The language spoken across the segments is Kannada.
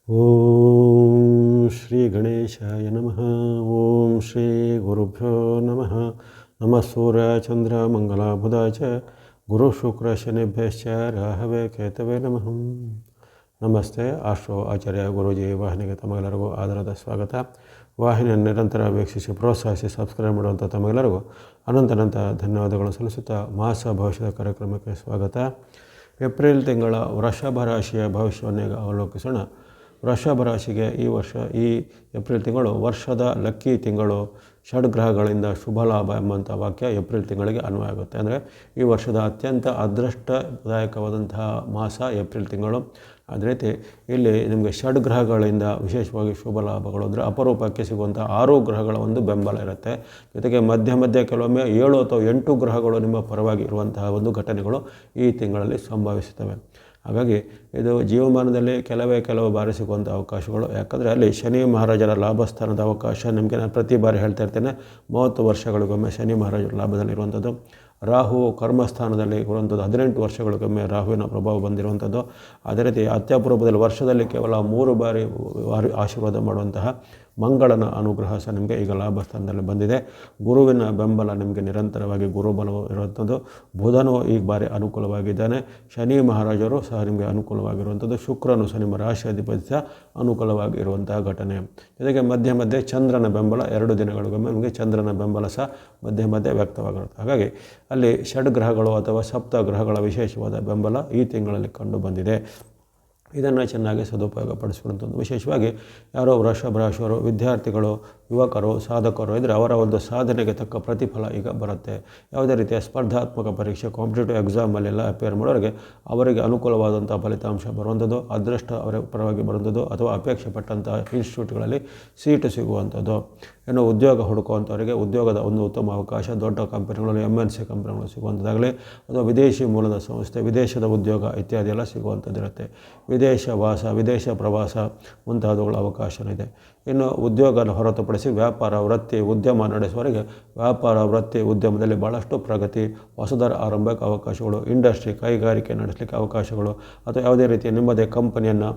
ಓಂ ಶ್ರೀ ಗಣೇಶಾಯ ನಮಃ. ಓಂ ಶ್ರೀ ಗುರುಭ್ಯೋ ನಮಃ. ನಮಃ ಸೂರ್ಯ ಚಂದ್ರ ಮಂಗಲ ಬುಧ ಚ ಗುರು ಶುಕ್ರ ಶನಿಭ್ಯಶ್ಚ ರಾಹವೇ ಕೇತವೇ ನಮಃ. ನಮಸ್ತೆ. ಆಸ್ಟ್ರೋ ಆಚಾರ್ಯ ಗುರೂಜಿ ವಾಹಿನಿಗೆ ತಮಗೆಲ್ಲರಿಗೂ ಆಧಾರದ ಸ್ವಾಗತ. ವಾಹಿನಿಯನ್ನು ನಿರಂತರ ವೀಕ್ಷಿಸಿ ಪ್ರೋತ್ಸಾಹಿಸಿ ಸಬ್ಸ್ಕ್ರೈಬ್ ಮಾಡುವಂಥ ತಮಗೆಲ್ಲರಿಗೂ ಅನಂತ ಧನ್ಯವಾದಗಳು ಸಲ್ಲಿಸುತ್ತಾ ಮಾಸ ಭವಿಷ್ಯದ ಕಾರ್ಯಕ್ರಮಕ್ಕೆ ಸ್ವಾಗತ. ಏಪ್ರಿಲ್ ತಿಂಗಳ ವೃಷಭ ರಾಶಿಯ ಭವಿಷ್ಯವನ್ನು ಈಗ ಅವಲೋಕಿಸೋಣ. ವೃಷಭ ರಾಶಿಗೆ ಈ ಏಪ್ರಿಲ್ ತಿಂಗಳು ವರ್ಷದ ಲಕ್ಕಿ ತಿಂಗಳು, ಷಡ್ಗ್ರಹಗಳಿಂದ ಶುಭ ಲಾಭ ಎಂಬಂಥ ವಾಕ್ಯ ಏಪ್ರಿಲ್ ತಿಂಗಳಿಗೆ ಅನ್ವಯ ಆಗುತ್ತೆ. ಅಂದರೆ ಈ ವರ್ಷದ ಅತ್ಯಂತ ಅದೃಷ್ಟದಾಯಕವಾದಂತಹ ಮಾಸ ಏಪ್ರಿಲ್ ತಿಂಗಳು. ಅದೇ ರೀತಿ ಇಲ್ಲಿ ನಿಮಗೆ ಷಡ್ಗ್ರಹಗಳಿಂದ ವಿಶೇಷವಾಗಿ ಶುಭ ಲಾಭಗಳು ಅಂದರೆ ಅಪರೂಪಕ್ಕೆ ಸಿಗುವಂಥ 6 ಗ್ರಹಗಳ ಒಂದು ಬೆಂಬಲ ಇರುತ್ತೆ. ಜೊತೆಗೆ ಮಧ್ಯೆ ಕೆಲವೊಮ್ಮೆ 7 ಅಥವಾ 8 ಗ್ರಹಗಳು ನಿಮ್ಮ ಪರವಾಗಿ ಇರುವಂತಹ ಒಂದು ಘಟನೆಗಳು ಈ ತಿಂಗಳಲ್ಲಿ ಸಂಭವಿಸುತ್ತವೆ. ಹಾಗಾಗಿ ಇದು ಜೀವಮಾನದಲ್ಲಿ ಕೆಲವು ಬಾರಿ ಸಿಗುವಂಥ ಅವಕಾಶಗಳು. ಯಾಕಂದರೆ ಅಲ್ಲಿ ಶನಿ ಮಹಾರಾಜರ ಲಾಭಸ್ಥಾನದ ಅವಕಾಶ ನಿಮಗೆ ನಾನು ಪ್ರತಿ ಬಾರಿ ಹೇಳ್ತಾ ಇರ್ತೇನೆ. 30 ವರ್ಷಗಳಿಗೊಮ್ಮೆ ಶನಿ ಮಹಾರಾಜರ ಲಾಭದಲ್ಲಿರುವಂಥದ್ದು. ರಾಹು ಕರ್ಮಸ್ಥಾನದಲ್ಲಿ ಇರುವಂಥದ್ದು. 18 ವರ್ಷಗಳಿಗೊಮ್ಮೆ ರಾಹುವಿನ ಪ್ರಭಾವ ಬಂದಿರುವಂಥದ್ದು. ಅದೇ ರೀತಿ ಅತ್ಯಪೂರ್ವದಲ್ಲಿ ವರ್ಷದಲ್ಲಿ ಕೇವಲ 3 ಬಾರಿ ಆಶೀರ್ವಾದ ಮಾಡುವಂತಹ ಮಂಗಳನ ಅನುಗ್ರಹ ಸಹ ನಿಮಗೆ ಈಗ ಲಾಭಸ್ಥಾನದಲ್ಲಿ ಬಂದಿದೆ. ಗುರುವಿನ ಬೆಂಬಲ ನಿಮಗೆ ನಿರಂತರವಾಗಿ ಗುರುಬಲವು ಇರುವಂಥದ್ದು. ಬುಧನು ಈ ಬಾರಿ ಅನುಕೂಲವಾಗಿದ್ದಾನೆ. ಶನಿ ಮಹಾರಾಜರು ಸಹ ನಿಮಗೆ ಅನುಕೂಲವಾಗಿರುವಂಥದ್ದು. ಶುಕ್ರನು ಸಹ ನಿಮ್ಮ ರಾಶಿ ಅಧಿಪತಿ ಸಹ ಅನುಕೂಲವಾಗಿ ಇರುವಂತಹ ಘಟನೆ. ಜೊತೆಗೆ ಮಧ್ಯೆ ಚಂದ್ರನ ಬೆಂಬಲ 2 ದಿನಗಳಿಗೊಮ್ಮೆ ನಿಮಗೆ ಚಂದ್ರನ ಬೆಂಬಲ ಸಹ ಮಧ್ಯೆ ವ್ಯಕ್ತವಾಗಿರುತ್ತೆ. ಹಾಗಾಗಿ ಅಲ್ಲಿ ಷಡ್ಗ್ರಹಗಳು ಅಥವಾ ಸಪ್ತಗ್ರಹಗಳ ವಿಶೇಷವಾದ ಬೆಂಬಲ ಈ ತಿಂಗಳಲ್ಲಿ ಕಂಡು ಬಂದಿದೆ. ಇದನ್ನು ಚೆನ್ನಾಗಿ ಸದುಪಯೋಗಪಡಿಸಿಕೊಳ್ಳುವಂಥದ್ದು. ವಿಶೇಷವಾಗಿ ಯಾರೋ ವೃಷಭ ರಾಶಿಯವರು, ವಿದ್ಯಾರ್ಥಿಗಳು, ಯುವಕರು, ಸಾಧಕರು ಇದ್ದರೆ ಅವರ ಒಂದು ಸಾಧನೆಗೆ ತಕ್ಕ ಪ್ರತಿಫಲ ಈಗ ಬರುತ್ತೆ. ಯಾವುದೇ ರೀತಿಯ ಸ್ಪರ್ಧಾತ್ಮಕ ಪರೀಕ್ಷೆ, ಕಾಂಪಿಟೇಟಿವ್ ಎಕ್ಸಾಮಲ್ಲೆಲ್ಲ ಅಪೇರ್ ಮಾಡೋರಿಗೆ ಅವರಿಗೆ ಅನುಕೂಲವಾದಂಥ ಫಲಿತಾಂಶ ಬರುವಂಥದ್ದು, ಅದೃಷ್ಟ ಅವರ ಪರವಾಗಿ ಬರುವಂಥದ್ದು, ಅಥವಾ ಅಪೇಕ್ಷೆ ಪಟ್ಟಂಥ ಇನ್ಸ್ಟಿಟ್ಯೂಟ್ಗಳಲ್ಲಿ ಸೀಟು ಸಿಗುವಂಥದ್ದು. ಇನ್ನು ಉದ್ಯೋಗ ಹುಡುಕುವಂಥವರಿಗೆ ಉದ್ಯೋಗದ ಒಂದು ಉತ್ತಮ ಅವಕಾಶ, ದೊಡ್ಡ ಕಂಪನಿಗಳಲ್ಲಿ MNC ಕಂಪನಿಗಳು ಸಿಗುವಂಥದ್ದಾಗಲಿ, ಅಥವಾ ವಿದೇಶಿ ಮೂಲದ ಸಂಸ್ಥೆ, ವಿದೇಶದ ಉದ್ಯೋಗ ಇತ್ಯಾದಿ ಎಲ್ಲ ಸಿಗುವಂಥದ್ದಿರುತ್ತೆ. ವಿದೇಶ ವಾಸ, ವಿದೇಶ ಪ್ರವಾಸ ಮುಂತಾದವುಗಳ ಅವಕಾಶವಿದೆ. ಇನ್ನು ಉದ್ಯೋಗ ಹೊರತುಪಡಿಸಿ ವ್ಯಾಪಾರ, ವೃತ್ತಿ, ಉದ್ಯಮ ನಡೆಸುವವರಿಗೆ ವ್ಯಾಪಾರ, ವೃತ್ತಿ, ಉದ್ಯಮದಲ್ಲಿ ಭಾಳಷ್ಟು ಪ್ರಗತಿ, ಹೊಸದರ ಆರಂಭಕ್ಕೆ ಅವಕಾಶಗಳು, ಇಂಡಸ್ಟ್ರಿ, ಕೈಗಾರಿಕೆ ನಡೆಸಲಿಕ್ಕೆ ಅವಕಾಶಗಳು, ಅಥವಾ ಯಾವುದೇ ರೀತಿಯ ನಿಮ್ಮದೇ ಕಂಪನಿಯನ್ನು,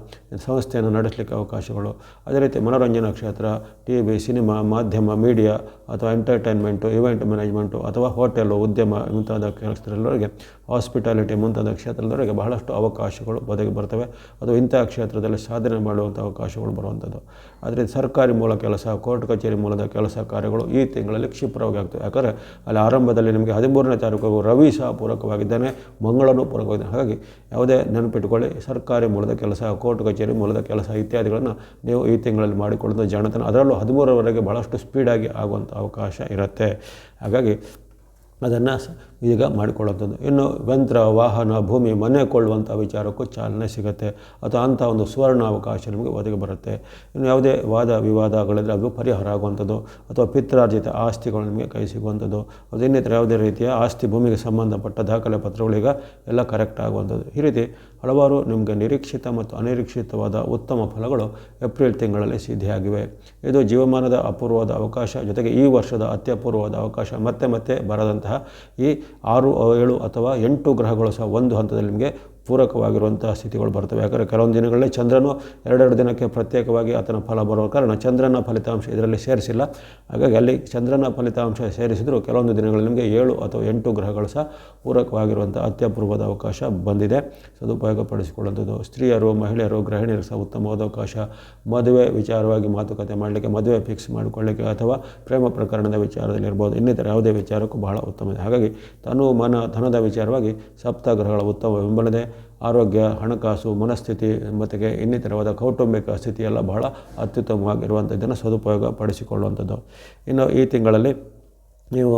ಸಂಸ್ಥೆಯನ್ನು ನಡೆಸಲಿಕ್ಕೆ ಅವಕಾಶಗಳು. ಅದೇ ರೀತಿ ಮನೋರಂಜನಾ ಕ್ಷೇತ್ರ, TV, ಸಿನಿಮಾ, ಮಾಧ್ಯಮ, ಮೀಡಿಯಾ, ಅಥವಾ ಎಂಟರ್ಟೈನ್ಮೆಂಟು, ಇವೆಂಟ್ ಮ್ಯಾನೇಜ್ಮೆಂಟು, ಅಥವಾ ಹೋಟೆಲು, ಉದ್ಯಮ ಮುಂತಾದ ಕೆಲಸದವರಿಗೆ, ಹಾಸ್ಪಿಟಾಲಿಟಿ ಮುಂತಾದ ಕ್ಷೇತ್ರದವರಿಗೆ ಬಹಳಷ್ಟು ಅವಕಾಶಗಳು ಒದಗಿ ಬರ್ತವೆ. ಅದು ಇಂತಹ ಕ್ಷೇತ್ರದಲ್ಲಿ ಸಾಧನೆ ಮಾಡುವಂಥ ಅವಕಾಶಗಳು ಬರುವಂಥದ್ದು. ಆದರೆ ಸರ್ಕಾರಿ ಮೂಲ ಕೆಲಸ, ಕೋರ್ಟ್ ಕಚೇರಿ ಮೂಲದ ಕೆಲಸ ಕಾರ್ಯಗಳು ಈ ತಿಂಗಳಲ್ಲಿ ಕ್ಷಿಪ್ರವಾಗಿ ಆಗ್ತವೆ. ಯಾಕಂದರೆ ಅಲ್ಲಿ ಆರಂಭದಲ್ಲಿ ನಿಮಗೆ 13ನೇ ತಾರೀಕು ರವಿ ಸಹ ಪೂರಕವಾಗಿದ್ದಾನೆ, ಮಂಗಳನೂ ಪೂರಕವಾಗಿದ್ದಾನೆ. ಹಾಗಾಗಿ ಯಾವುದೇ ನೆನಪಿಟ್ಟುಕೊಳ್ಳಿ, ಸರ್ಕಾರಿ ಮೂಲದ ಕೆಲಸ, ಕೋರ್ಟ್ ಕಚೇರಿ ಮೂಲದ ಕೆಲಸ ಇತ್ಯಾದಿಗಳನ್ನು ನೀವು ಈ ತಿಂಗಳಲ್ಲಿ ಮಾಡಿಕೊಳ್ಳೋದು ಜಾಣತನ. ಅದರಲ್ಲೂ 13ರವರೆಗೆ ಭಾಳಷ್ಟು ಸ್ಪೀಡಾಗಿ ಆಗುವಂಥ ಅವಕಾಶ ಇರುತ್ತೆ. ಹಾಗಾಗಿ ಅದನ್ನು ಈಗ ಮಾಡಿಕೊಳ್ಳುವಂಥದ್ದು. ಇನ್ನು ಯಂತ್ರ, ವಾಹನ, ಭೂಮಿ, ಮನೆ ಕೊಳ್ಳುವಂಥ ವಿಚಾರಕ್ಕೂ ಚಾಲನೆ ಸಿಗುತ್ತೆ, ಅಥವಾ ಅಂಥ ಒಂದು ಸುವರ್ಣ ಅವಕಾಶ ನಿಮಗೆ ಒದಗಿ ಬರುತ್ತೆ. ಇನ್ನು ಯಾವುದೇ ವಾದ ವಿವಾದಗಳಿದ್ರೆ ಅದು ಪರಿಹಾರ ಆಗುವಂಥದ್ದು, ಅಥವಾ ಪಿತ್ರಾರ್ಜಿತ ಆಸ್ತಿಗಳು ನಿಮಗೆ ಕೈ ಸಿಗುವಂಥದ್ದು, ಅದು ಇನ್ನಿತರ ಯಾವುದೇ ರೀತಿಯ ಆಸ್ತಿ ಭೂಮಿಗೆ ಸಂಬಂಧಪಟ್ಟ ದಾಖಲೆ ಪತ್ರಗಳೀಗ ಎಲ್ಲ ಕರೆಕ್ಟ್ ಆಗುವಂಥದ್ದು. ಈ ರೀತಿ ಹಲವಾರು ನಿಮಗೆ ನಿರೀಕ್ಷಿತ ಮತ್ತು ಅನಿರೀಕ್ಷಿತವಾದ ಉತ್ತಮ ಫಲಗಳು ಏಪ್ರಿಲ್ ತಿಂಗಳಲ್ಲಿ ಸಿದ್ಧಿಯಾಗಿವೆ. ಇದು ಜೀವಮಾನದ ಅಪೂರ್ವವಾದ ಅವಕಾಶ. ಜೊತೆಗೆ ಈ ವರ್ಷದ ಅತ್ಯಪೂರ್ವವಾದ ಅವಕಾಶ. ಮತ್ತೆ ಬರದಂತಹ ಈ 6, 7 ಅಥವಾ 8 ಗ್ರಹಗಳು ಸಹ ಒಂದು ಹಂತದಲ್ಲಿ ನಿಮಗೆ ಪೂರಕವಾಗಿರುವಂಥ ಸ್ಥಿತಿಗಳು ಬರ್ತವೆ. ಯಾಕಂದರೆ ಕೆಲವೊಂದು ದಿನಗಳಲ್ಲಿ ಚಂದ್ರನು 2 ದಿನಕ್ಕೆ ಪ್ರತ್ಯೇಕವಾಗಿ ಆತನ ಫಲ ಬರುವ ಕಾರಣ ಚಂದ್ರನ ಫಲಿತಾಂಶ ಇದರಲ್ಲಿ ಸೇರಿಸಿಲ್ಲ. ಹಾಗಾಗಿ ಅಲ್ಲಿ ಚಂದ್ರನ ಫಲಿತಾಂಶ ಸೇರಿಸಿದರೂ ಕೆಲವೊಂದು ದಿನಗಳಲ್ಲಿ ನಿಮಗೆ 7 ಅಥವಾ 8 ಗ್ರಹಗಳು ಸಹ ಪೂರಕವಾಗಿರುವಂಥ ಅತ್ಯಪೂರ್ವದ ಅವಕಾಶ ಬಂದಿದೆ. ಸದುಪಯೋಗಪಡಿಸಿಕೊಳ್ಳುವಂಥದ್ದು. ಸ್ತ್ರೀಯರು, ಮಹಿಳೆಯರು, ಗೃಹಿಣಿಯರು ಸಹ ಉತ್ತಮವಾದ ಅವಕಾಶ. ಮದುವೆ ವಿಚಾರವಾಗಿ ಮಾತುಕತೆ ಮಾಡಲಿಕ್ಕೆ, ಮದುವೆ ಫಿಕ್ಸ್ ಮಾಡಿಕೊಳ್ಳಲಿಕ್ಕೆ, ಅಥವಾ ಪ್ರೇಮ ಪ್ರಕರಣದ ವಿಚಾರದಲ್ಲಿ ಇರ್ಬೋದು, ಇನ್ನಿತರ ಯಾವುದೇ ವಿಚಾರಕ್ಕೂ ಬಹಳ ಉತ್ತಮ ಇದೆ. ಹಾಗಾಗಿ ತನು, ಮನ, ಧನದ ವಿಚಾರವಾಗಿ ಸಪ್ತಗ್ರಹಗಳ ಉತ್ತಮ ಬೆಂಬಲಿದೆ. ಆರೋಗ್ಯ, ಹಣಕಾಸು, ಮನಸ್ಥಿತಿ ಎಂಬತ್ತಿಗೆ ಇನ್ನಿತರವಾದ ಕೌಟುಂಬಿಕ ಸ್ಥಿತಿಯೆಲ್ಲ ಬಹಳ ಅತ್ಯುತ್ತಮವಾಗಿರುವಂಥದ್ದನ್ನು ಸದುಪಯೋಗ ಪಡಿಸಿಕೊಳ್ಳುವಂಥದ್ದು. ಇನ್ನು ಈ ತಿಂಗಳಲ್ಲಿ ನೀವು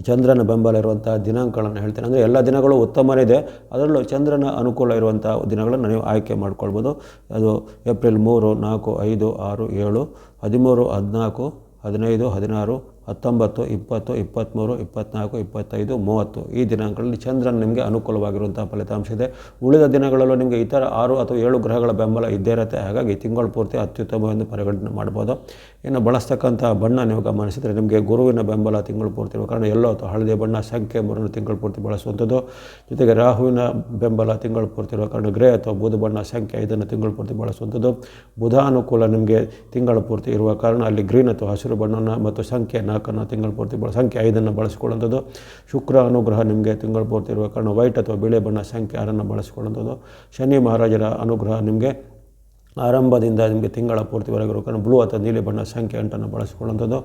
ಚಂದ್ರನ ಬೆಂಬಲ ಇರುವಂಥ ದಿನಾಂಕಗಳನ್ನು ಹೇಳ್ತೇನೆ. ಅಂದರೆ ಎಲ್ಲ ದಿನಗಳು ಉತ್ತಮನಿದೆ, ಅದರಲ್ಲೂ ಚಂದ್ರನ ಅನುಕೂಲ ಇರುವಂಥ ದಿನಗಳನ್ನು ನೀವು ಆಯ್ಕೆ ಮಾಡ್ಕೊಳ್ಬೋದು. ಅದು ಏಪ್ರಿಲ್ 3, 4, 5, 6, 7, 13, 14, 15, 16, 19, 20, 23, 24, 25, 30 ಈ ದಿನಾಂಕಗಳಲ್ಲಿ ಚಂದ್ರನ ನಿಮಗೆ ಅನುಕೂಲವಾಗಿರುವಂಥ ಫಲಿತಾಂಶ ಇದೆ. ಉಳಿದ ದಿನಗಳಲ್ಲೂ ನಿಮಗೆ ಇತರ 6 ಅಥವಾ 7 ಗ್ರಹಗಳ ಬೆಂಬಲ ಇದ್ದೇ ಇರುತ್ತೆ. ಹಾಗಾಗಿ ತಿಂಗಳು ಪೂರ್ತಿ ಅತ್ಯುತ್ತಮವೆಂದು ಪರಿಗಣನೆ ಮಾಡ್ಬೋದು. ಇನ್ನು ಬಳಸ್ತಕ್ಕಂಥ ಬಣ್ಣ ನೀವು ಗಮನಿಸಿದರೆ ನಿಮಗೆ ಗುರುವಿನ ಬೆಂಬಲ ತಿಂಗಳು ಪೂರ್ತಿ ಇರುವ ಕಾರಣ ಎಲ್ಲೋ ಅಥವಾ ಹಳದಿ ಬಣ್ಣ, ಸಂಖ್ಯೆ 3 ತಿಂಗಳು ಪೂರ್ತಿ ಬಳಸುವಂಥದ್ದು. ಜೊತೆಗೆ ರಾಹುವಿನ ಬೆಂಬಲ ತಿಂಗಳು ಪೂರ್ತಿ ಇರುವ ಕಾರಣ ಗ್ರೇ ಅಥವಾ ಬೂದು ಬಣ್ಣ, ಸಂಖ್ಯೆ 5 ತಿಂಗಳು ಪೂರ್ತಿ ಬಳಸುವಂಥದ್ದು. ಬುಧ ಅನುಕೂಲ ನಿಮಗೆ ತಿಂಗಳು ಪೂರ್ತಿ ಇರುವ ಕಾರಣ ಅಲ್ಲಿ ಗ್ರೀನ್ ಅಥವಾ ಹಸಿರು ಬಣ್ಣವನ್ನು ಮತ್ತು ಸಂಖ್ಯೆ 4 ತಿಂಗಳು ಪೂರ್ತಿ ಸಂಖ್ಯೆ 5 ಬಳಸಿಕೊಳ್ಳುವಂಥದ್ದು. ಶುಕ್ರ ಅನುಗ್ರಹ ನಿಮಗೆ ತಿಂಗಳು ಪೂರ್ತಿ ಇರುವ ಕಾರಣ ವೈಟ್ ಅಥವಾ ಬಿಳಿ ಬಣ್ಣ, ಸಂಖ್ಯೆ 6 ಬಳಸಿಕೊಳ್ಳುವಂಥದ್ದು. ಶನಿ ಮಹಾರಾಜರ ಅನುಗ್ರಹ ನಿಮಗೆ ಆರಂಭದಿಂದ ನಿಮಗೆ ತಿಂಗಳ ಪೂರ್ತಿವರೆಗಿರುವ ಕಾರಣ ಬ್ಲೂ ಅಥವಾ ನೀಲಿ ಬಣ್ಣ, ಸಂಖ್ಯೆ 8 ಬಳಸಿಕೊಳ್ಳುವಂಥದ್ದು.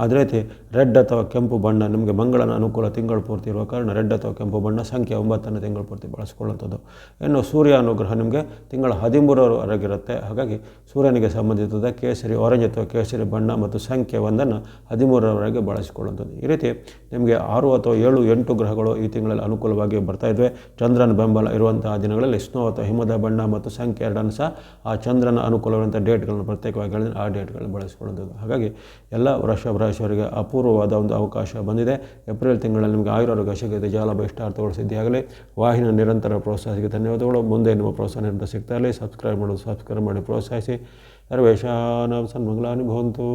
ಅದೇ ರೀತಿ ರೆಡ್ ಅಥವಾ ಕೆಂಪು ಬಣ್ಣ ನಿಮಗೆ ಮಂಗಳನ ಅನುಕೂಲ ತಿಂಗಳು ಪೂರ್ತಿ ಇರುವ ಕಾರಣ ರೆಡ್ ಅಥವಾ ಕೆಂಪು ಬಣ್ಣ, ಸಂಖ್ಯೆ 9 ತಿಂಗಳು ಪೂರ್ತಿ ಬಳಸಿಕೊಳ್ಳುವಂಥದ್ದು. ಇನ್ನು ಸೂರ್ಯ ಅನುಗ್ರಹ ನಿಮಗೆ ತಿಂಗಳ 13ರವರೆಗಿರುತ್ತೆ. ಹಾಗಾಗಿ ಸೂರ್ಯನಿಗೆ ಸಂಬಂಧಿಸಿದ ಕೇಸರಿ, ಆರೆಂಜ್ ಅಥವಾ ಕೇಸರಿ ಬಣ್ಣ ಮತ್ತು ಸಂಖ್ಯೆ 1 13ರವರೆಗೆ ಬಳಸಿಕೊಳ್ಳುವಂಥದ್ದು. ಈ ರೀತಿ ನಿಮಗೆ 6 ಅಥವಾ 7, 8 ಗ್ರಹಗಳು ಈ ತಿಂಗಳಲ್ಲಿ ಅನುಕೂಲವಾಗಿ ಬರ್ತಾ ಇದ್ವೆ. ಚಂದ್ರನ ಬೆಂಬಲ ಇರುವಂತಹ ದಿನಗಳಲ್ಲಿ ಸ್ನೋ ಅಥವಾ ಹಿಮದ ಬಣ್ಣ ಮತ್ತು ಸಂಖ್ಯೆ 2 ಸಹ ಆ ಚಂದ್ರನ ಅನುಕೂಲವಾದಂಥ ಡೇಟ್ಗಳನ್ನು ಪ್ರತ್ಯೇಕವಾಗಿ ಹೇಳಿದ್ರೆ ಆ ಡೇಟ್ಗಳನ್ನು ಬಳಸಿಕೊಳ್ಳುವಂಥದ್ದು. ಹಾಗಾಗಿ ಎಲ್ಲ ವೃಷಭ ರಾಶಿಯವರಿಗೆ ಅಪೂರ್ವವಾದ ಒಂದು ಅವಕಾಶ ಬಂದಿದೆ. ಏಪ್ರಿಲ್ ತಿಂಗಳಲ್ಲಿ ನಿಮಗೆ ಆಯುರಾರೋಗ್ಯ ಸಿಗದೆ ಜಾಲಾಭ ಇಷ್ಟಾರ್ಥಗಳು ಸಿದ್ಧಿಯಾಗಲಿ. ವಾಹಿನಿಯ ನಿರಂತರ ಪ್ರೋತ್ಸಾಹಕ್ಕೆ ಧನ್ಯವಾದಗಳು. ಮುಂದೆ ನಿಮ್ಮ ಪ್ರೋತ್ಸಾಹ ನಿರಂತರ ಸಿಗ್ತಾ ಇರಲಿ. ಸಬ್ಸ್ಕ್ರೈಬ್ ಮಾಡಿ ಪ್ರೋತ್ಸಾಹಿಸಿ. ಸರ್ವೇಷಾಂ ಸನ್ಮಂಗಲಾನಿ ಭವಂತು.